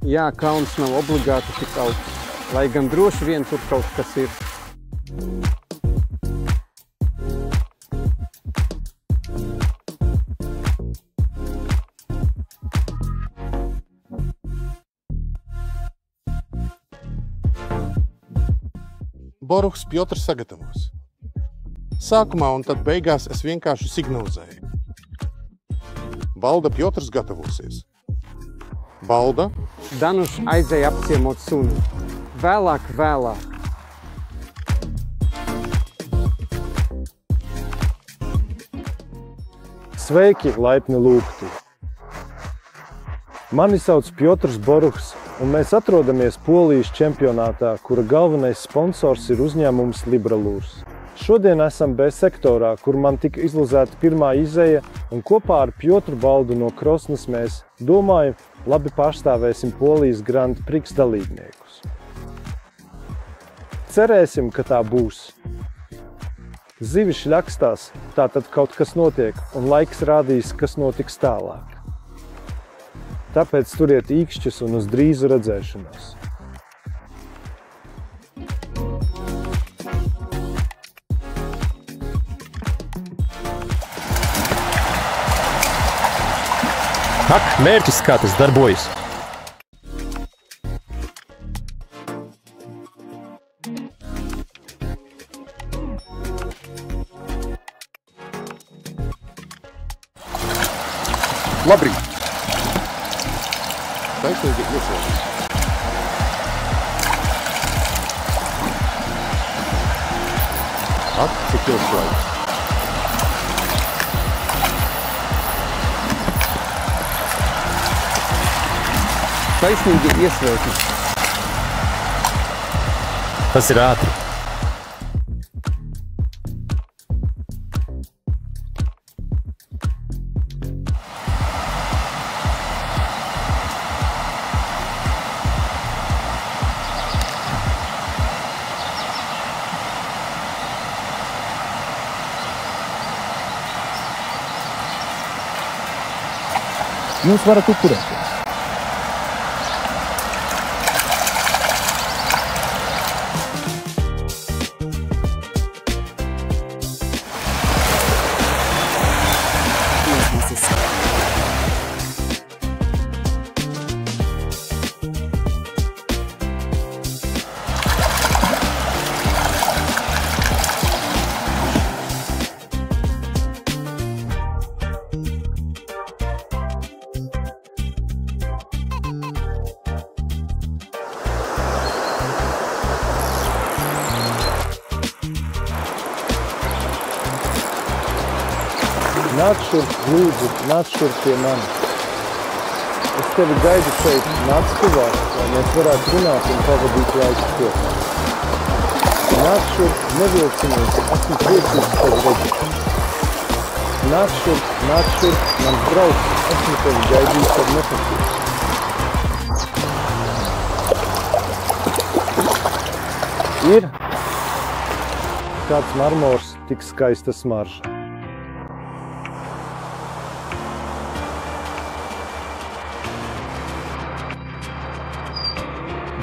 Jā, kalns nav obligāti tik augsts, lai gan droši vien tur kaut kas ir. Boruhs Pjotrs sagatavos. Sākumā un tad beigās es vienkārši signalizēju. Balda Pjotrs gatavosies. Balda. Danuš aizēja apciemot suni. Vēlāk. Sveiki, laipni lūgti! Mani sauc Pjotrs Boruhs, un mēs atrodamies Polijas čempionātā, kura galvenais sponsors ir uzņēmums Libralūrs. Šodien esam B sektorā, kur man tika izlozēta pirmā izeja, un kopā ar Pjotru Baldu no Krosnas mēs, domāju, labi pārstāvēsim Polijas Grand Prix dalībniekus. Cerēsim, ka tā būs. Zivi šļakstās, tātad kaut kas notiek, un laiks rādīs, kas notiks tālāk. Tāpēc turiet īkšķus un uz drīzu redzēšanos. Ak, mērķis, kā tas darbojas. Labrīt! Taisnīgi iesaistīt. Ak, cik ilgs laiks. Taisnīgi iesvētīt. Tas ir ātri. Jūs varat upurēties. Nāc šurp, lūdzu, nāc šurp pie mani. Es tevi gaidu šeit, nāc tuvāk, lai mēs varētu runāt un pavadīt laiku kopā. Nāc šurp, nevilcinies, esmu priecīgs tevi redzēt. Nāc šurp, mans draugs, esmu tevi gaidījis ar nepacietību. Ir kāds marmors, tik skaista smarža.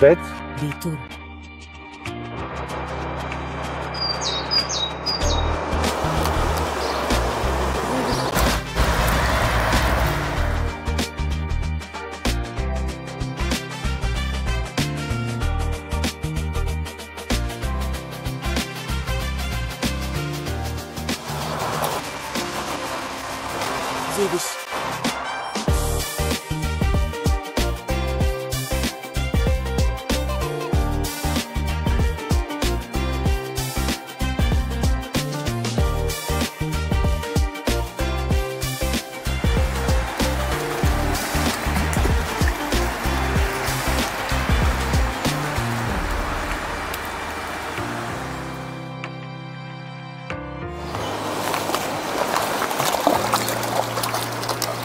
Bet bija tur. Zivis.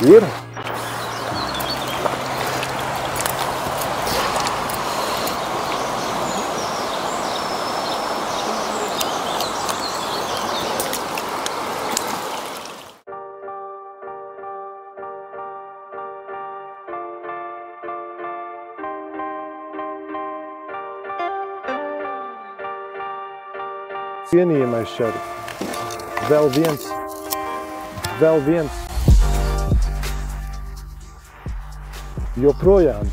Ir. Cienījamais šerif. Vēl viens. Joprojām.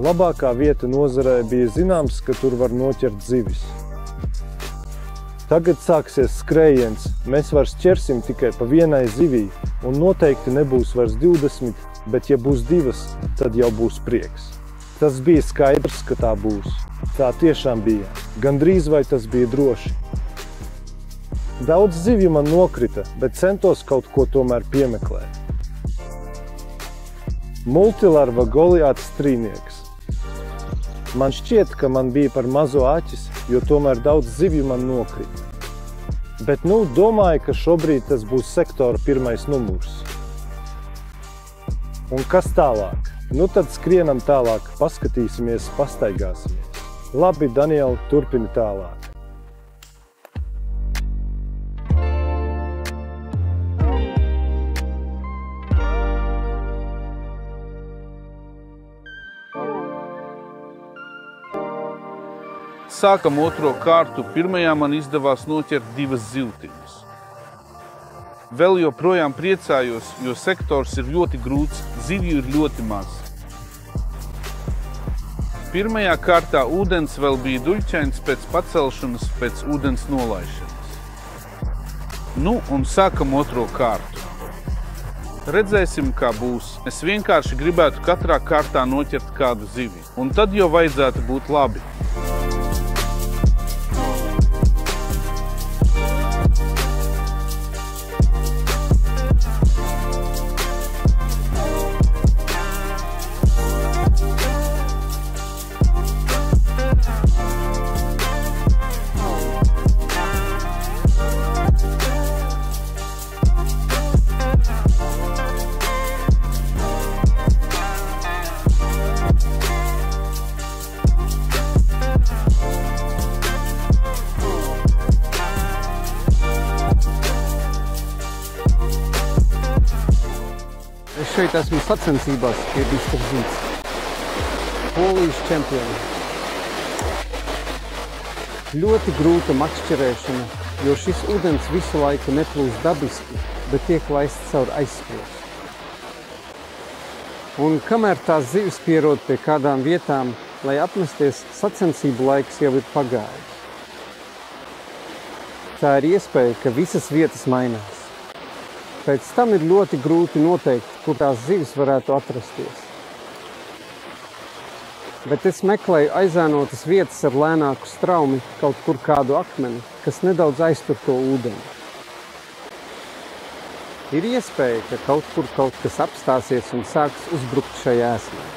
Labākā vieta nozarē bija zināms, ka tur var noķert zivis. Tagad sāksies skrējiens. Mēs vairs ķersim tikai pa vienai zivī, un noteikti nebūs vairs 20, bet ja būs 2, tad jau būs prieks. Tas bija skaidrs, ka tā būs. Tā tiešām bija. Gandrīz vai tas bija droši. Daudz zivju man nokrita, bet centos kaut ko tomēr piemeklēt. Multilarva Goliāts strīnieks. Man šķiet, ka man bija par mazo aķis, jo tomēr daudz zivju man nokrita. Bet domāju, ka šobrīd tas būs sektora 1. numurs. Un kas tālāk? Tad skrienam tālāk, paskatīsimies, pastaigāsimies. Labi, Daniel, turpini tālāk. Sākam otro kārtu. Pirmajā man izdevās noķert 2 zivtiņas. Vēl joprojām priecājos, jo sektors ir ļoti grūts, zivju ir ļoti maz. Pirmajā kārtā ūdens vēl bija duļķains pēc pacelšanas, pēc ūdens nolaišanas. Un sākam otro kārtu. Redzēsim, kā būs. Es vienkārši gribētu katrā kārtā noķert kādu zivi. Un tad jau vajadzētu būt labi. Es šeit esmu sacensībās pie Biskupzītes. Polijas čempioni. Ļoti grūta makšķerēšana, jo šis ūdens visu laiku neplūst dabiski, bet tiek laists caur aizspiestu. Un kamēr tās zivis pierod pie kādām vietām, lai apmesties, sacensību laiks jau ir pagājis. Tā ir iespēja, ka visas vietas mainās. Pēc tam ir ļoti grūti noteikt, kur tās zivis varētu atrasties. Bet es meklēju aizēnotas vietas ar lēnāku straumi, kaut kur kādu akmeni, kas nedaudz aiztur to ūdeni. Ir iespēja, ka kaut kur kaut kas apstāsies un sāks uzbrukt šai ēsmai.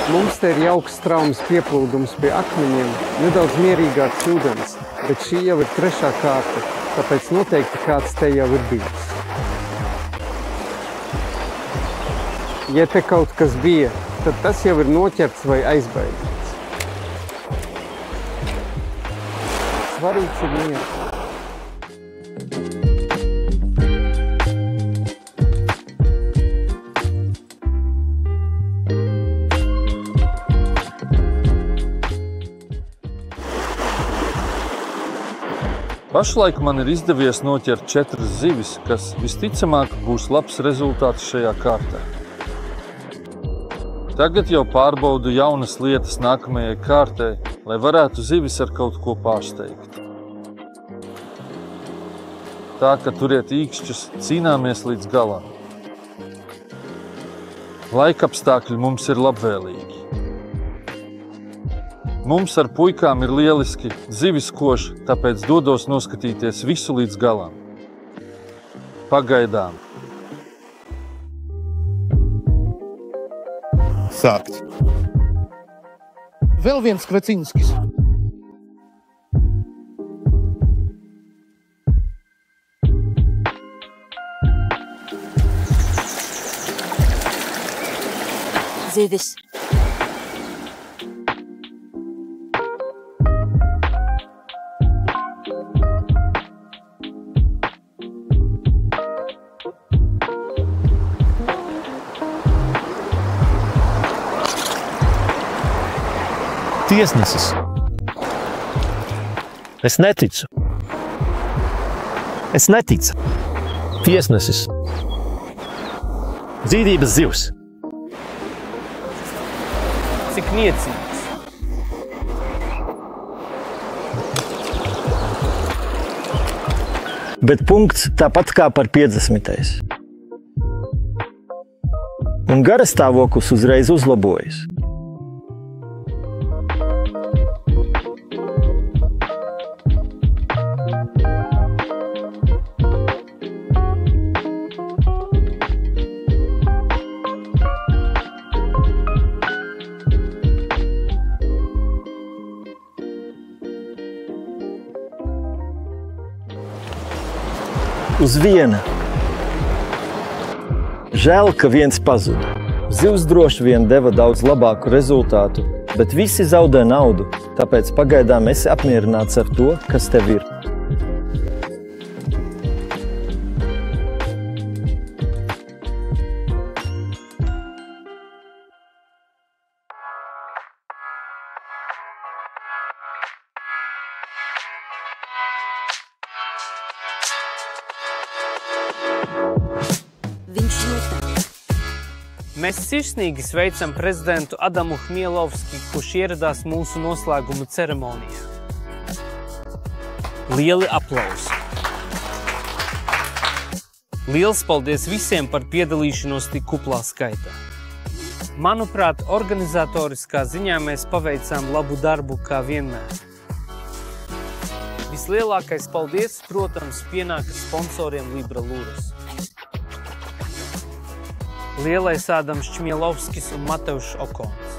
Mums te ir jauks straumes pieplūdums pie akmeņiem, nedaudz mierīgāks ūdens, bet šī jau ir 3. kārta, tāpēc noteikti kāds te jau ir bijis. Ja te kaut kas bija, tad tas jau ir noķerts vai aizbaidīts. Svarīgs ir miers. Pašlaik man ir izdevies noķert 4 zivis, kas visticamāk būs labs rezultāts šajā kārtā. Tagad jau pārbaudu jaunas lietas nākamajai kārtai, lai varētu zivis ar kaut ko pārsteigt. Tā, ka turiet īkšķus, cīnāmies līdz galam. Laikapstākļi mums ir labvēlīgi. Mums ar puikām ir lieliski zivis koši, tāpēc dodos noskatīties visu līdz galam. Pagaidām. Sākt. Vēl viens Kvecinskis. Zivis. Tiesnesis. Es neticu. Es neticu. Tiesnesis. Dzīvības zivs. Cik niecīgs. Bet punkts tāpat kā par 50. Un garastāvoklis uzreiz uzlabojas. Uz viena. Žēl, ka viens pazuda. Zivs droši vien deva daudz labāku rezultātu, bet visi zaudē naudu, tāpēc pagaidām esi apmierināts ar to, kas tev ir. Viņš jūtas. Mēs sirsnīgi sveicam prezidentu Adamu Hmielovski, kurš ieradās mūsu noslēguma ceremonijā. Lieli aplausi! Liels paldies visiem par piedalīšanos tik kuplā skaitā. Manuprāt, organizatoriskā ziņā mēs paveicām labu darbu kā vienmēr. Vislielākais paldies, protams, pienākas sponsoriem Libra Lūras. Lielais Ādams Čmielovskis un Matevšs Okons.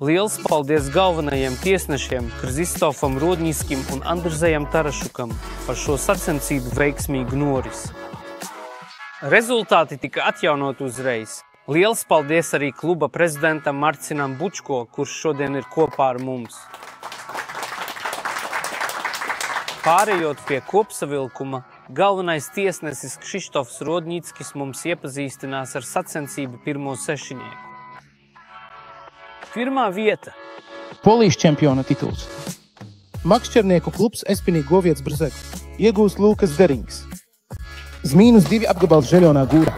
Liels paldies galvenajiem tiesnešiem Krzistofam Rodņiskim un Andrzejam Tarašukam par šo sacensību veiksmīgu norisi. Rezultāti tika atjaunot uzreiz. Liels paldies arī kluba prezidentam Marcinam Bučko, kurš šodien ir kopā ar mums. Pārējot pie kopsavilkuma, galvenais tiesnesis Kšištofs Rodņickis mums iepazīstinās ar sacensību pirmo sešinieku. Pirmā vieta. Polijas čempiona tituls. Makšķernieku klubs Espinī Govietis Brzeg. Iegūst Lūkas Derings. -2 apgabals Žeļonā Gūrā.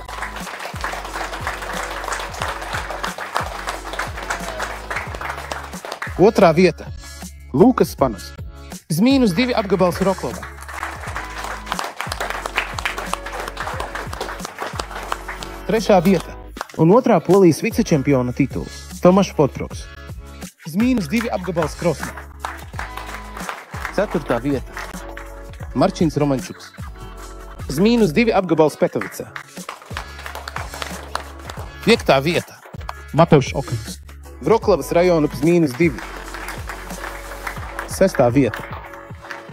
Otrā vieta. Lūkas Spanas. -2 apgabals Roklovā. Trešā vieta un otrā Polijas vicečempiona tituls Tomašs Potproks. -2 apgabals Krosnā. Ceturtā vieta Marčins Romančuks. -2 apgabals Petovicā. Piektā vieta Matevšs Okons. Vroklavas rajona -2. Sestā vieta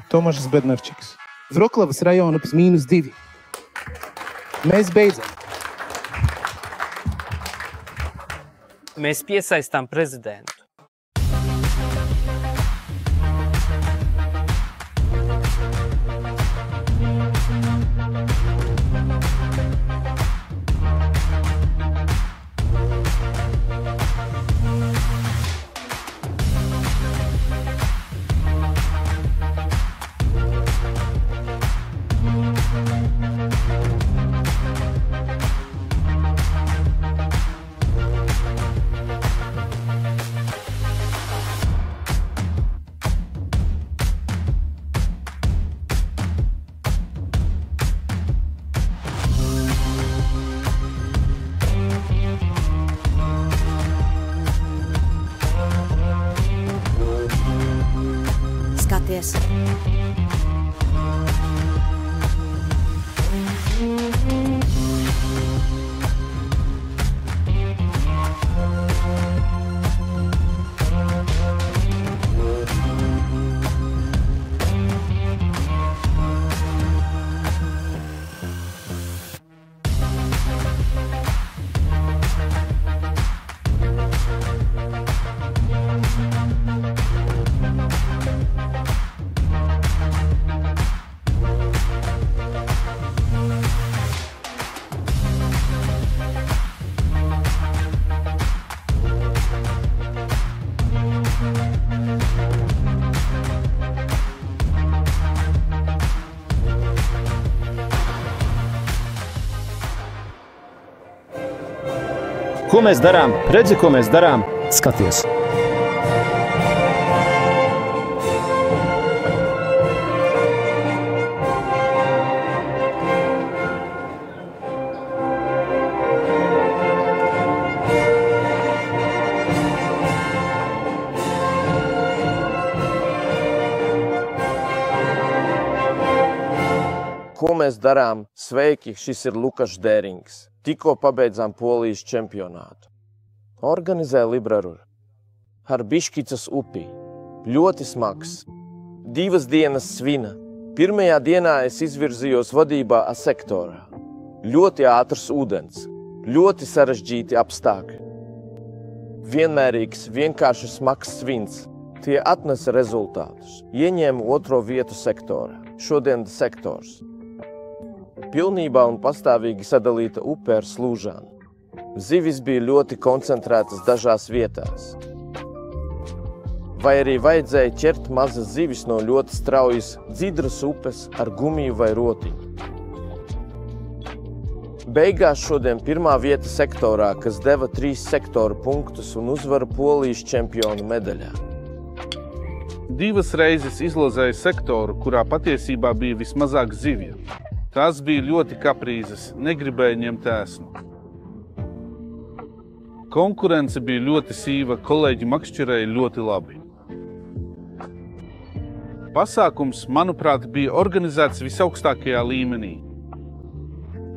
Tomašs Bednarčiks. Vroklavas rajona -2. Mēs beidzam. Mēs piesaistām prezidentu. Skaties. Ko mēs darām? Redzi, ko mēs darām? Skaties! Ko mēs darām? Sveiki, šis ir Lukas Derings. Tikko pabeidzām Polijas čempionātu. Organizē Librarur. Ar Biškicas upī. Ļoti smags. 2 dienas svina. Pirmajā dienā es izvirzījos vadībā A-sektorā. Ļoti ātrs ūdens. Ļoti sarežģīti apstākļi. Vienmērīgs, vienkārši smags svins. Tie atnesa rezultātus. Ieņēmu 2. vietu sektorā. Šodien sektors. Pilnībā un pastāvīgi sadalīta upe ar slūžām. Zivis bija ļoti koncentrētas dažās vietās. Vai arī vajadzēja ķert mazas zivis no ļoti straujas dzidras upes ar gumiju vai rotiņu. Beigās šodien 1. vieta sektorā, kas deva 3 sektoru punktus un uzvaru Polijas čempionu medaļā. 2 reizes izlozēja sektoru, kurā patiesībā bija vismazāk zivju. Tās bija ļoti kaprīzes, negribēja ņemt ēsnu. Konkurence bija ļoti sīva, kolēģi makšķerēja ļoti labi. Pasākums, manuprāt, bija organizēts visaugstākajā līmenī.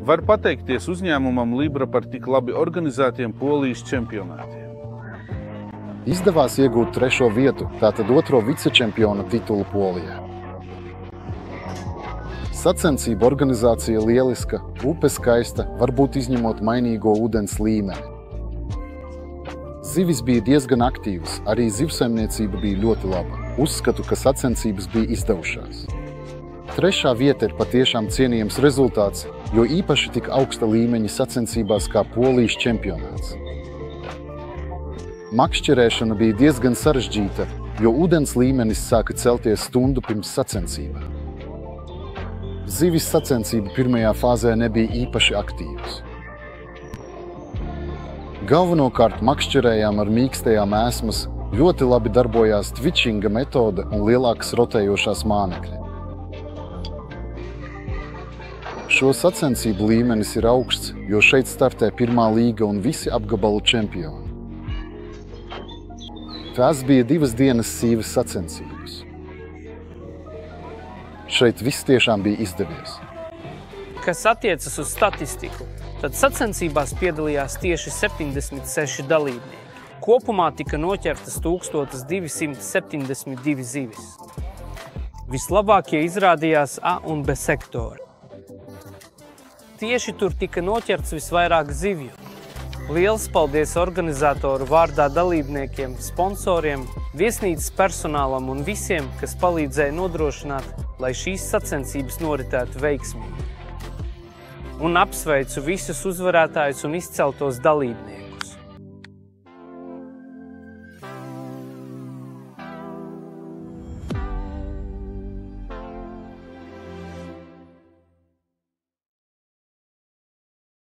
Var pateikties uzņēmumam Libra par tik labi organizētiem Polijas čempionātiem. Izdevās iegūt 3. vietu, tātad 2. vicečempiona titulu Polijā. Sacensību organizācija lieliska, upe skaista, varbūt izņemot mainīgo ūdens līmeni. Zivis bija diezgan aktīvas, arī zivsaimniecība bija ļoti laba. Uzskatu, ka sacensības bija izdevušās. 3. vieta ir patiešām cienījams rezultāts, jo īpaši tik augsta līmeņa sacensībās kā Polijas čempionāts. Makšķerēšana bija diezgan sarežģīta, jo ūdens līmenis sāka celties stundu pirms sacensībām. Zivis sacensība 1. fāzē nebija īpaši aktīvas. Galvenokārt makšķerējām ar mīkstajām ēsmas, ļoti labi darbojās twitchinga metode un lielākas rotējošās mānekļi. Šo sacensību līmenis ir augsts, jo šeit startē 1. līga un visi apgabalu čempioni. Tās bija 2 dienas sīvas sacensības. Šeit viss tiešām bija izdevies. Kas attiecas uz statistiku, tad sacensībās piedalījās tieši 76 dalībnieki. Kopumā tika noķertas 1272 zivis. Vislabākie izrādījās A un B sektori. Tieši tur tika noķerts visvairāk zivju. Liels paldies organizatoru vārdā dalībniekiem, sponsoriem, viesnīcas personālam un visiem, kas palīdzēja nodrošināt, lai šīs sacensības noritētu veiksmīgi. Un apsveicu visus uzvarētājus un izceltos dalībniekus.